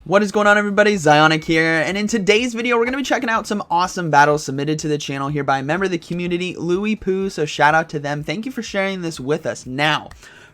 What is going on, everybody? ZyoniK here, and in today's video we're going to be checking out some awesome battles submitted to the channel here by a member of the community, Louis Poo, so shout out to them. Thank you for sharing this with us. Now,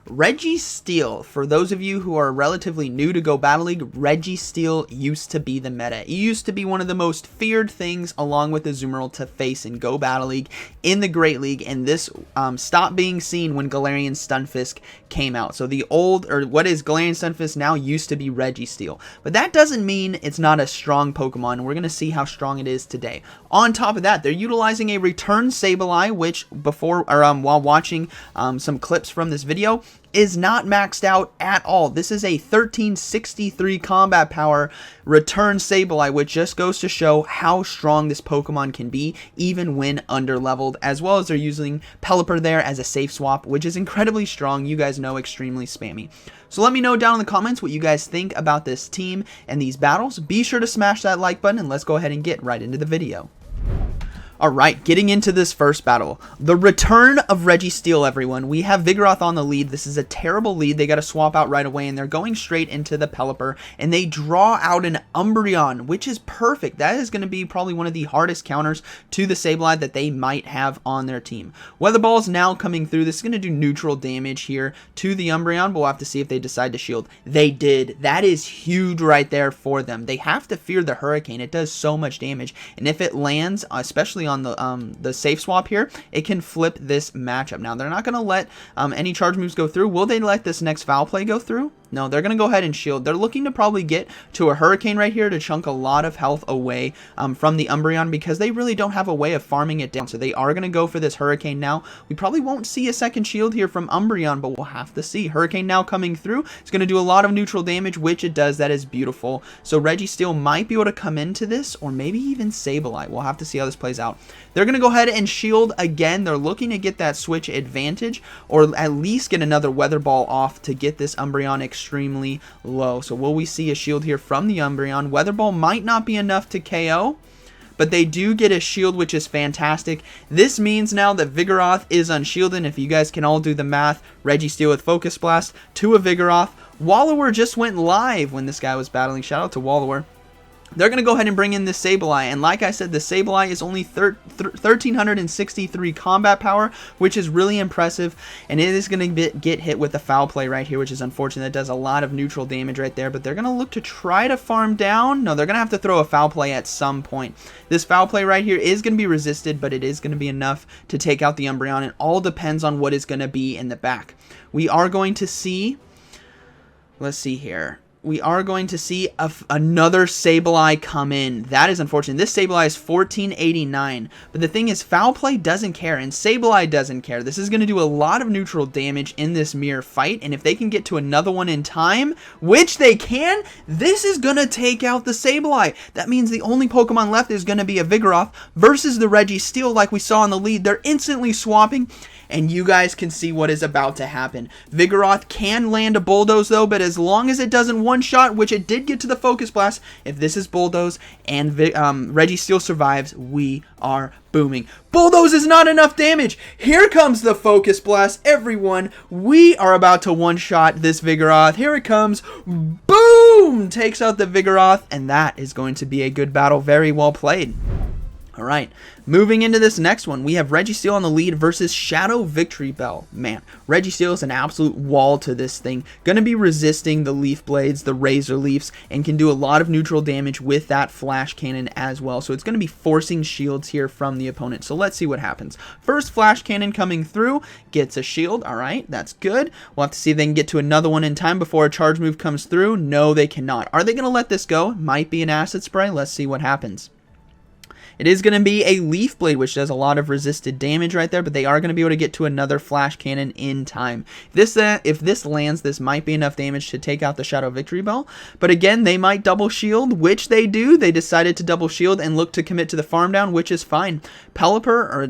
Registeel, for those of you who are relatively new to Go Battle League, Registeel used to be the meta. It used to be one of the most feared things along with the Azumarill to face in Go Battle League in the Great League, and this stopped being seen when Galarian Stunfisk came out. So the old, or what is Galarian Stunfisk now, used to be Registeel. But that doesn't mean it's not a strong Pokemon, and we're going to see how strong it is today. On top of that, they're utilizing a return Sableye, which while watching some clips from this video, is not maxed out at all. This is a 1363 combat power return Sableye, which just goes to show how strong this Pokemon can be even when underleveled, as well as they're using Pelipper there as a safe swap, which is incredibly strong. You guys know, extremely spammy. So let me know down in the comments what you guys think about this team and these battles. Be sure to smash that like button, and let's go ahead and get right into the video. Alright, getting into this first battle. The return of Registeel, everyone. We have Vigoroth on the lead. This is a terrible lead. They got to swap out right away, and they're going straight into the Pelipper, and they draw out an Umbreon, which is perfect. That is going to be probably one of the hardest counters to the Sableye that they might have on their team. Weather Ball is now coming through. This is going to do neutral damage here to the Umbreon, but we'll have to see if they decide to shield. They did. That is huge right there for them. They have to fear the Hurricane. It does so much damage, and if it lands, especially on the safe swap here, it can flip this matchup. Now, they're not going to let any charge moves go through. Will they let this next foul play go through? No, they're going to go ahead and shield. They're looking to probably get to a Hurricane right here to chunk a lot of health away from the Umbreon, because they really don't have a way of farming it down. So they are going to go for this Hurricane now. We probably won't see a second shield here from Umbreon, but we'll have to see. Hurricane now coming through. It's going to do a lot of neutral damage, which it does. That is beautiful. So Registeel might be able to come into this, or maybe even Sableye. We'll have to see how this plays out. They're going to go ahead and shield again. They're looking to get that switch advantage, or at least get another Weather Ball off to get this Umbreon extremely low. So will we see a shield here from the Umbreon? Weather Ball might not be enough to KO, but they do get a shield, which is fantastic. This means now that Vigoroth is unshielded. If you guys can all do the math, Registeel with Focus Blast to a Vigoroth. Wallower just went live when this guy was battling. Shout out to Wallower. They're going to go ahead and bring in this Sableye, and like I said, the Sableye is only 1363 combat power, which is really impressive, and it is going to get hit with a foul play right here, which is unfortunate. That does a lot of neutral damage right there, but they're going to look to try to farm down. No, they're going to have to throw a foul play at some point. This foul play right here is going to be resisted, but it is going to be enough to take out the Umbreon. It all depends on what is going to be in the back. We are going to see, let's see here. We are going to see another Sableye come in. That is unfortunate. This Sableye is 1489. But the thing is, foul play doesn't care, and Sableye doesn't care. This is going to do a lot of neutral damage in this mirror fight, and if they can get to another one in time, which they can, this is going to take out the Sableye. That means the only Pokemon left is going to be a Vigoroth versus the Registeel, like we saw in the lead. They're instantly swapping, and you guys can see what is about to happen. Vigoroth can land a Bulldoze, though, but as long as it doesn't one-shot, which it did get to the Focus Blast, if this is Bulldoze and Registeel survives, we are booming. Bulldoze is not enough damage. Here comes the Focus Blast, everyone. We are about to one-shot this Vigoroth. Here it comes. Boom! Takes out the Vigoroth, and that is going to be a good battle. Very well played. Alright, moving into this next one, we have Registeel on the lead versus Shadow Victory Bell. Man, Registeel is an absolute wall to this thing. Going to be resisting the Leaf Blades, the Razor Leafs, and can do a lot of neutral damage with that Flash Cannon as well. So it's going to be forcing shields here from the opponent. So let's see what happens. First Flash Cannon coming through, gets a shield. Alright, that's good. We'll have to see if they can get to another one in time before a charge move comes through. No, they cannot. Are they going to let this go? Might be an Acid Spray. Let's see what happens. It is going to be a Leaf Blade, which does a lot of resisted damage right there, but they are going to be able to get to another Flash Cannon in time. If this lands, this might be enough damage to take out the Shadow Victory Bell, but again, they might double shield, which they do. They decided to double shield and look to commit to the farm down, which is fine. Pelipper,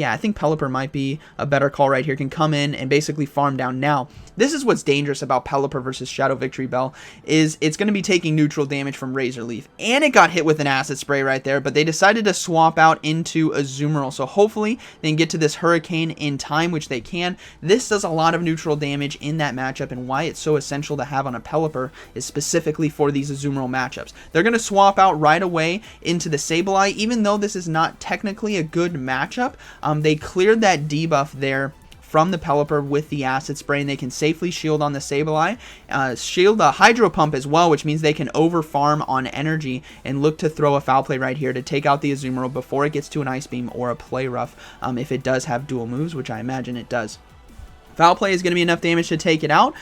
I think Pelipper might be a better call right here, can come in and basically farm down now. This is what's dangerous about Pelipper versus Shadow Victory Bell, is it's going to be taking neutral damage from Razor Leaf, and it got hit with an Acid Spray right there, but they decided decided to swap out into Azumarill. So hopefully they can get to this Hurricane in time, which they can. This does a lot of neutral damage in that matchup, and why it's so essential to have on a Pelipper is specifically for these Azumarill matchups. They're going to swap out right away into the Sableye. Even though this is not technically a good matchup, they cleared that debuff there from the Pelipper with the Acid Spray, and they can safely shield on the Sableye, shield the Hydro Pump as well, which means they can over farm on energy and look to throw a Foul Play right here to take out the Azumarill before it gets to an Ice Beam or a Play Rough, if it does have dual moves, which I imagine it does. Foul Play is going to be enough damage to take it out.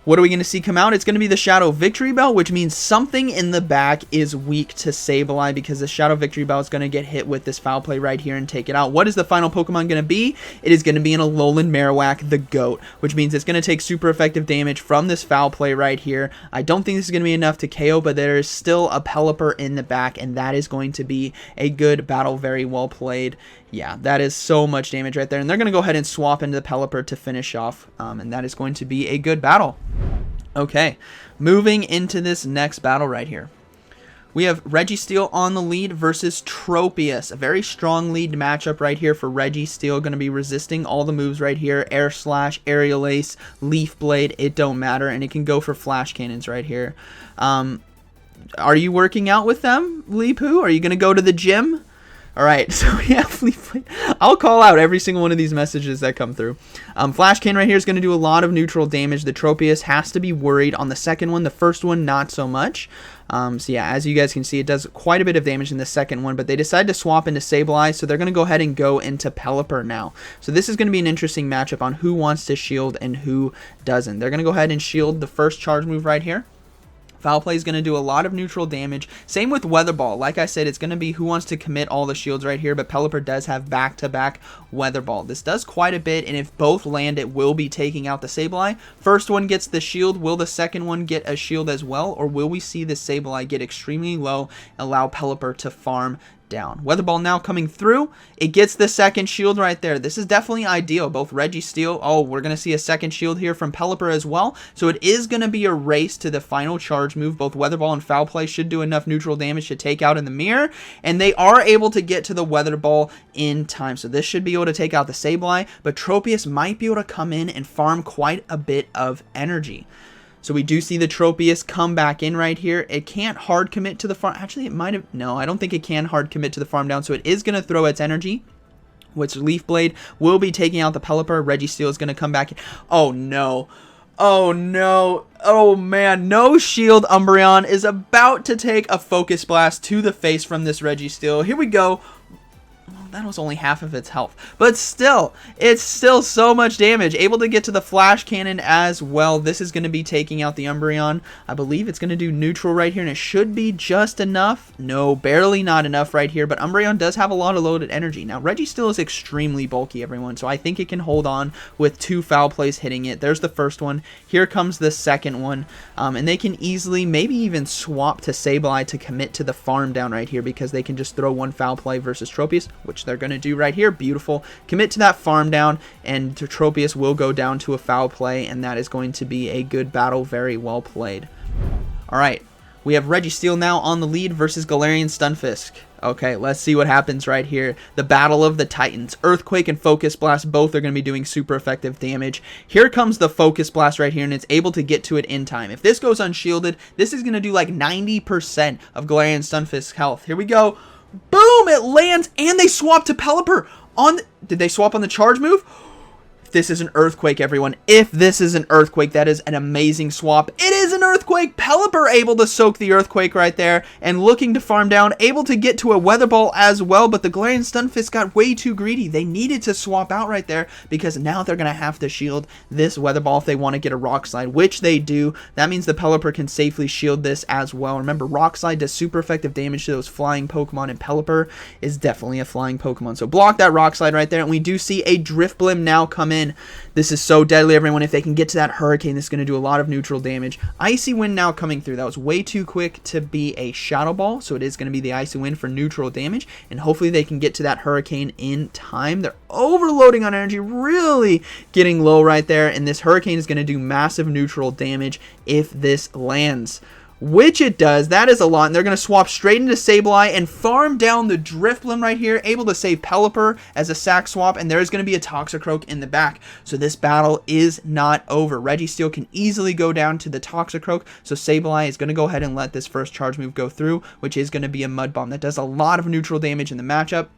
What are we going to see come out? It's going to be the Shadow Victory Bell, which means something in the back is weak to Sableye, because the Shadow Victory Bell is going to get hit with this Foul Play right here and take it out. What is the final Pokemon going to be? It is going to be an Alolan Marowak, the GOAT, which means it's going to take super effective damage from this Foul Play right here. I don't think this is going to be enough to KO, but there is still a Pelipper in the back, and that is going to be a good battle, very well played. Yeah, that is so much damage right there, and they're going to go ahead and swap into the Pelipper to finish off, and that is going to be a good battle. Okay, moving into this next battle right here. We have Registeel on the lead versus Tropius. A very strong lead matchup right here for Registeel. Going to be resisting all the moves right here. Air Slash, Aerial Ace, Leaf Blade, it don't matter, and it can go for Flash Cannons right here. Are you working out with them, Leepu? Are you going to go to the gym? Alright, so we have Leaf Blade. I'll call out every single one of these messages that come through. Flash Cannon right here is going to do a lot of neutral damage. The Tropius has to be worried on the second one. The first one, not so much. So yeah, as you guys can see, it does quite a bit of damage in the second one, but they decided to swap into Sableye, so they're going to go ahead and go into Pelipper now. So this is going to be an interesting matchup on who wants to shield and who doesn't. They're going to go ahead and shield the first charge move right here. Foul Play is going to do a lot of neutral damage. Same with Weather Ball. Like I said, it's going to be who wants to commit all the shields right here, but Pelipper does have back-to-back Weather Ball. This does quite a bit, and if both land, it will be taking out the Sableye. First one gets the shield. Will the second one get a shield as well, or will we see the Sableye get extremely low and allow Pelipper to farm down? Weather Ball now coming through. It gets the second shield right there. This is definitely ideal. Both Registeel, oh, we're going to see a second shield here from Pelipper as well. So it is going to be a race to the final charge move. Both Weather Ball and Foul Play should do enough neutral damage to take out in the mirror, and they are able to get to the Weather Ball in time. So this should be able to take out the Sableye, but Tropius might be able to come in and farm quite a bit of energy. So we do see the Tropius come back in right here. It can't hard commit to the farm. Actually, it might have. No, I don't think it can hard commit to the farm down. So it is going to throw its energy, which Leaf Blade will be taking out the Pelipper. Registeel is going to come back in. Oh, no. Oh, no. Oh, man. No shield. Umbreon is about to take a Focus Blast to the face from this Registeel. Here we go. That was only half of its health, but still, it's still so much damage. Able to get to the Flash Cannon as well. This is going to be taking out the Umbreon. I believe it's going to do neutral right here, and it should be just enough. No, barely not enough right here, but Umbreon does have a lot of loaded energy. Now, Registeel is extremely bulky, everyone, so I think it can hold on with two Foul Plays hitting it. There's the first one. Here comes the second one, and they can easily, maybe even swap to Sableye to commit to the farm down right here, because they can just throw one Foul Play versus Tropius, which they're going to do right here. Beautiful. Commit to that farm down, and Tropius will go down to a Foul Play, and that is going to be a good battle. Very well played. Alright, we have Registeel now on the lead versus Galarian Stunfisk. Okay, let's see what happens right here. The Battle of the Titans. Earthquake and Focus Blast, both are going to be doing super effective damage. Here comes the Focus Blast right here, and it's able to get to it in time. If this goes unshielded, this is going to do like 90% of Galarian Stunfisk's health. Here we go. Boom! It lands, and they swap to Pelipper on... Did they swap on the charge move? This is an Earthquake, everyone. If this is an Earthquake, that is an amazing swap. It is an Earthquake. Pelipper able to soak the Earthquake right there and looking to farm down. Able to get to a Weather Ball as well, but the Galarian Stunfisk got way too greedy. They needed to swap out right there because now they're going to have to shield this Weather Ball if they want to get a Rock Slide, which they do. That means the Pelipper can safely shield this as well. Remember, Rock Slide does super effective damage to those flying Pokemon, and Pelipper is definitely a flying Pokemon. So block that Rock Slide right there, and we do see a Drifblim now come in. This is so deadly, everyone. If they can get to that Hurricane, this is going to do a lot of neutral damage. Icy Wind now coming through. That was way too quick to be a Shadow Ball, so it is going to be the Icy Wind for neutral damage, and hopefully they can get to that Hurricane in time. They're overloading on energy, really getting low right there, and this Hurricane is going to do massive neutral damage if this lands. which it does. That is a lot. And they're going to swap straight into Sableye and farm down the Drifblim right here, able to save Pelipper as a sack swap, and there's going to be a Toxicroak in the back. So this battle is not over. Registeel can easily go down to the Toxicroak, so Sableye is going to go ahead and let this first charge move go through, which is going to be a Mud Bomb that does a lot of neutral damage in the matchup.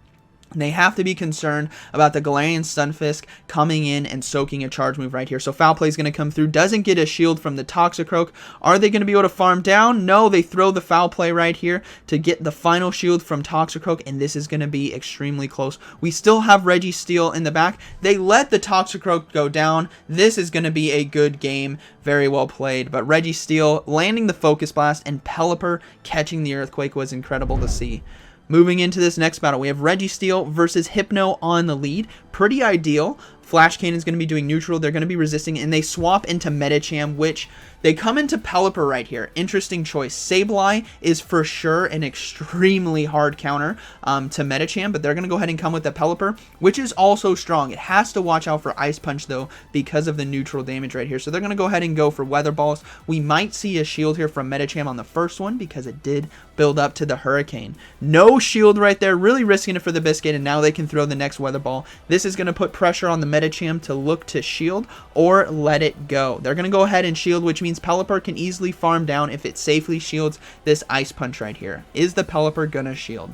They have to be concerned about the Galarian Stunfisk coming in and soaking a charge move right here. So Foul Play is going to come through. Doesn't get a shield from the Toxicroak. Are they going to be able to farm down? No, they throw the Foul Play right here to get the final shield from Toxicroak, and this is going to be extremely close. We still have Registeel in the back. They let the Toxicroak go down. This is going to be a good game. Very well played. But Registeel landing the Focus Blast and Pelipper catching the Earthquake was incredible to see. Moving into this next battle, we have Registeel versus Hypno on the lead. Pretty ideal. Flash Cannon is going to be doing neutral. They're going to be resisting, and they swap into Medicham, which they come into Pelipper right here. Interesting choice. Sableye is for sure an extremely hard counter to Medicham, but they're going to go ahead and come with the Pelipper, which is also strong. It has to watch out for Ice Punch, though, because of the neutral damage right here. So they're going to go ahead and go for Weather Balls. We might see a shield here from Medicham on the first one because it did build up to the Hurricane. No shield right there, really risking it for the Biscuit, and now they can throw the next Weather Ball. This is going to put pressure on the Medicham to look to shield or let it go. They're going to go ahead and shield, which means Pelipper can easily farm down if it safely shields this Ice Punch right here. Is the Pelipper going to shield?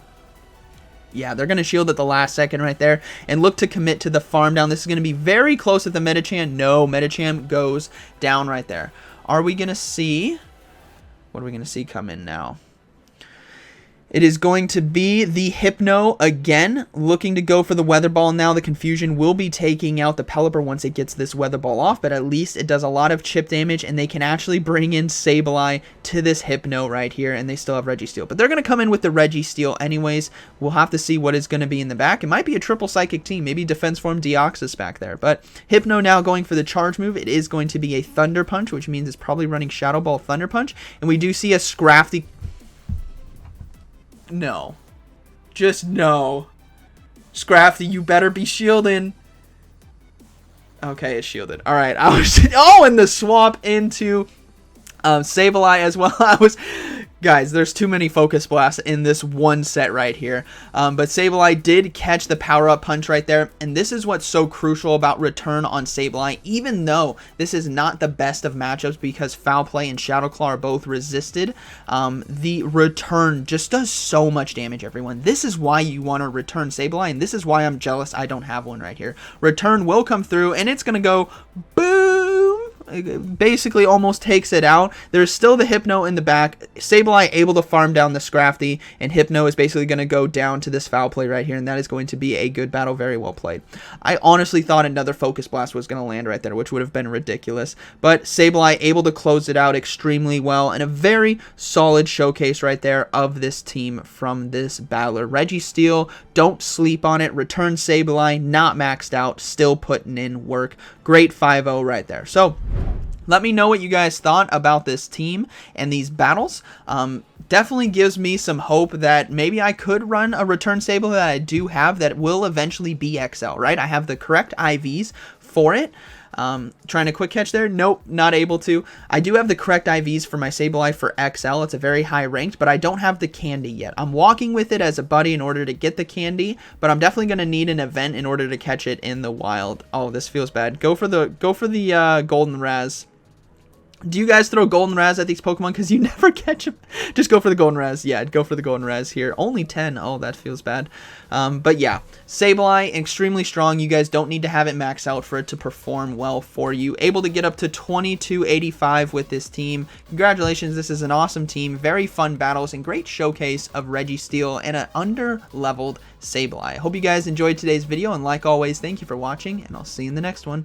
Yeah, they're going to shield at the last second right there and look to commit to the farm down. This is going to be very close at the Medicham. No, Medicham goes down right there. Are we going to see... What are we going to see come in now? It is going to be the Hypno again, looking to go for the Weather Ball now. The Confusion will be taking out the Pelipper once it gets this Weather Ball off, but at least it does a lot of chip damage, and they can actually bring in Sableye to this Hypno right here, and they still have Registeel. But they're going to come in with the Registeel anyways. We'll have to see what is going to be in the back. It might be a triple Psychic team, maybe Defense Form Deoxys back there. But Hypno now going for the charge move. It is going to be a Thunder Punch, which means it's probably running Shadow Ball Thunder Punch, and we do see a Scrafty... No. Just no. Scrafty, you better be shielding. Okay, it's shielded. Alright, I was... Oh, and the swap into Sableye as well. Guys, there's too many Focus Blasts in this one set right here. But Sableye did catch the power-up punch right there. And this is what's so crucial about Return on Sableye. Even though this is not the best of matchups because Foul Play and Shadow Claw are both resisted, the Return just does so much damage, everyone. This is why you want to Return Sableye, and this is why I'm jealous I don't have one right here. Return will come through, and it's going to go boom! It basically almost takes it out. There's still the Hypno in the back. Sableye able to farm down the Scrafty, and Hypno is basically going to go down to this Foul Play right here, and that is going to be a good battle. Very well played. I honestly thought another Focus Blast was going to land right there, which would have been ridiculous, but Sableye able to close it out extremely well, and a very solid showcase right there of this team from this battler. Registeel, don't sleep on it. Return Sableye, not maxed out, still putting in work. Great 5-0 right there. So let me know what you guys thought about this team and these battles. Definitely gives me some hope that maybe I could run a Return Sableye that I do have that will eventually be XL, right? I have the correct IVs for it. Trying to quick catch there? Nope, not able to. I do have the correct IVs for my Sableye for XL. It's a very high ranked, but I don't have the candy yet. I'm walking with it as a buddy in order to get the candy, but I'm definitely going to need an event in order to catch it in the wild. Oh, this feels bad. Go for the Golden Raz. Do you guys throw Golden Raz at these Pokemon? Because you never catch them. Just go for the Golden Raz. Yeah, go for the Golden Raz here. Only 10. Oh, that feels bad. But yeah, Sableye, extremely strong. You guys don't need to have it max out for it to perform well for you. Able to get up to 2285 with this team. Congratulations. This is an awesome team. Very fun battles and great showcase of Registeel and an under-leveled Sableye. I hope you guys enjoyed today's video. And like always, thank you for watching. And I'll see you in the next one.